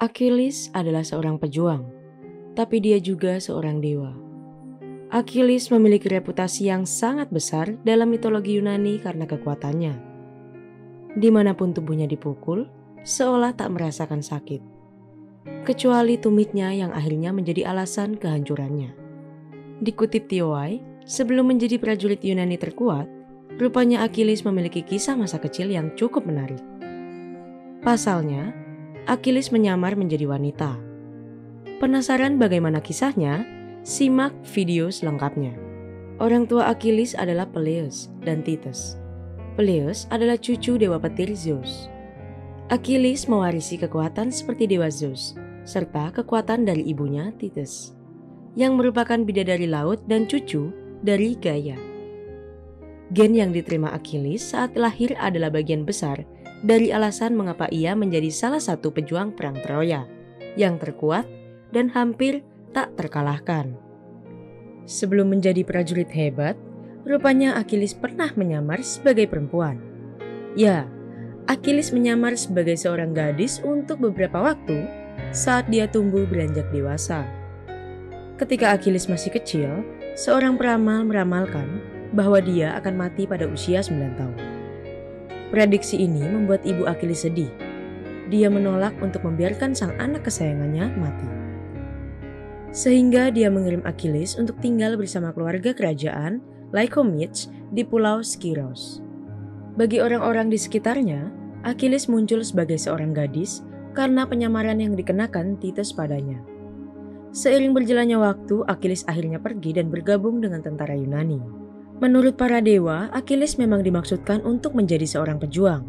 Achilles adalah seorang pejuang, tapi dia juga seorang dewa. Achilles memiliki reputasi yang sangat besar dalam mitologi Yunani karena kekuatannya. Dimanapun tubuhnya dipukul, seolah tak merasakan sakit. Kecuali tumitnya yang akhirnya menjadi alasan kehancurannya. Dikutip TOI, sebelum menjadi prajurit Yunani terkuat, rupanya Achilles memiliki kisah masa kecil yang cukup menarik. Pasalnya, Achilles menyamar menjadi wanita. Penasaran bagaimana kisahnya? Simak video selengkapnya. Orang tua Achilles adalah Peleus dan Titus. Peleus adalah cucu dewa petir Zeus. Achilles mewarisi kekuatan seperti dewa Zeus, serta kekuatan dari ibunya Titus, yang merupakan bidadari laut dan cucu dari Gaia. Gen yang diterima Achilles saat lahir adalah bagian besar dari alasan mengapa ia menjadi salah satu pejuang perang Troya yang terkuat dan hampir tak terkalahkan. Sebelum menjadi prajurit hebat, rupanya Achilles pernah menyamar sebagai perempuan. Ya, Achilles menyamar sebagai seorang gadis untuk beberapa waktu saat dia tumbuh beranjak dewasa. Ketika Achilles masih kecil, seorang peramal meramalkan bahwa dia akan mati pada usia 9 tahun. Prediksi ini membuat ibu Achilles sedih. Dia menolak untuk membiarkan sang anak kesayangannya mati. Sehingga dia mengirim Achilles untuk tinggal bersama keluarga kerajaan Lycomedes di pulau Skiros. Bagi orang-orang di sekitarnya, Achilles muncul sebagai seorang gadis karena penyamaran yang dikenakan Titus padanya. Seiring berjalannya waktu, Achilles akhirnya pergi dan bergabung dengan tentara Yunani. Menurut para dewa, Achilles memang dimaksudkan untuk menjadi seorang pejuang.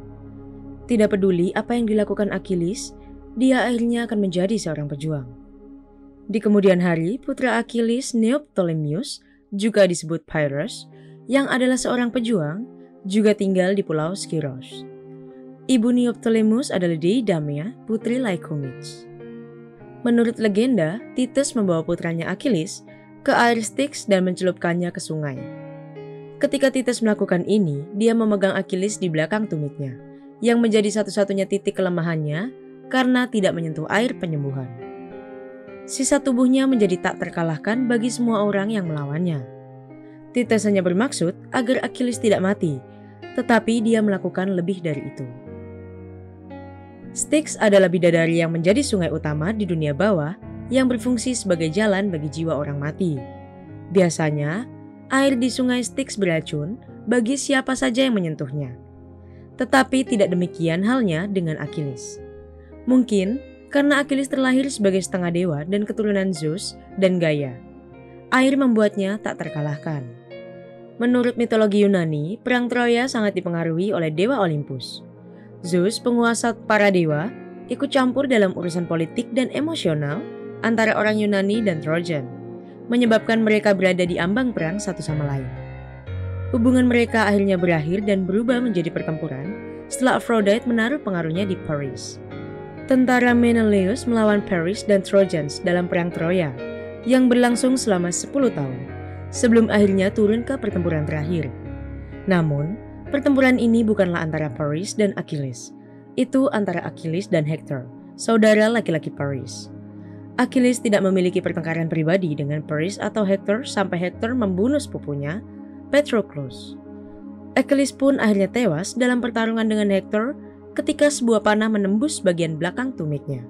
Tidak peduli apa yang dilakukan Achilles, dia akhirnya akan menjadi seorang pejuang. Di kemudian hari, putra Achilles, Neoptolemus, juga disebut Pyrrhus, yang adalah seorang pejuang, juga tinggal di pulau Skiros. Ibu Neoptolemus adalah Deidamia, putri Lycomedes. Menurut legenda, Titus membawa putranya Achilles ke air Styx dan mencelupkannya ke sungai. Ketika Titus melakukan ini, dia memegang Achilles di belakang tumitnya, yang menjadi satu-satunya titik kelemahannya karena tidak menyentuh air penyembuhan. Sisa tubuhnya menjadi tak terkalahkan bagi semua orang yang melawannya. Titus hanya bermaksud agar Achilles tidak mati, tetapi dia melakukan lebih dari itu. Styx adalah bidadari yang menjadi sungai utama di dunia bawah yang berfungsi sebagai jalan bagi jiwa orang mati. Biasanya, air di sungai Styx beracun bagi siapa saja yang menyentuhnya. Tetapi tidak demikian halnya dengan Achilles. Mungkin karena Achilles terlahir sebagai setengah dewa dan keturunan Zeus dan Gaia, air membuatnya tak terkalahkan. Menurut mitologi Yunani, perang Troya sangat dipengaruhi oleh dewa Olympus. Zeus, penguasa para dewa, ikut campur dalam urusan politik dan emosional antara orang Yunani dan Trojan, menyebabkan mereka berada di ambang perang satu sama lain. Hubungan mereka akhirnya berakhir dan berubah menjadi pertempuran setelah Aphrodite menaruh pengaruhnya di Paris. Tentara Menelaus melawan Paris dan Trojans dalam perang Troya yang berlangsung selama 10 tahun sebelum akhirnya turun ke pertempuran terakhir. Namun, pertempuran ini bukanlah antara Paris dan Achilles. Itu antara Achilles dan Hector, saudara laki-laki Paris. Achilles tidak memiliki pertengkaran pribadi dengan Paris atau Hector sampai Hector membunuh sepupunya, Patroclus. Achilles pun akhirnya tewas dalam pertarungan dengan Hector ketika sebuah panah menembus bagian belakang tumitnya.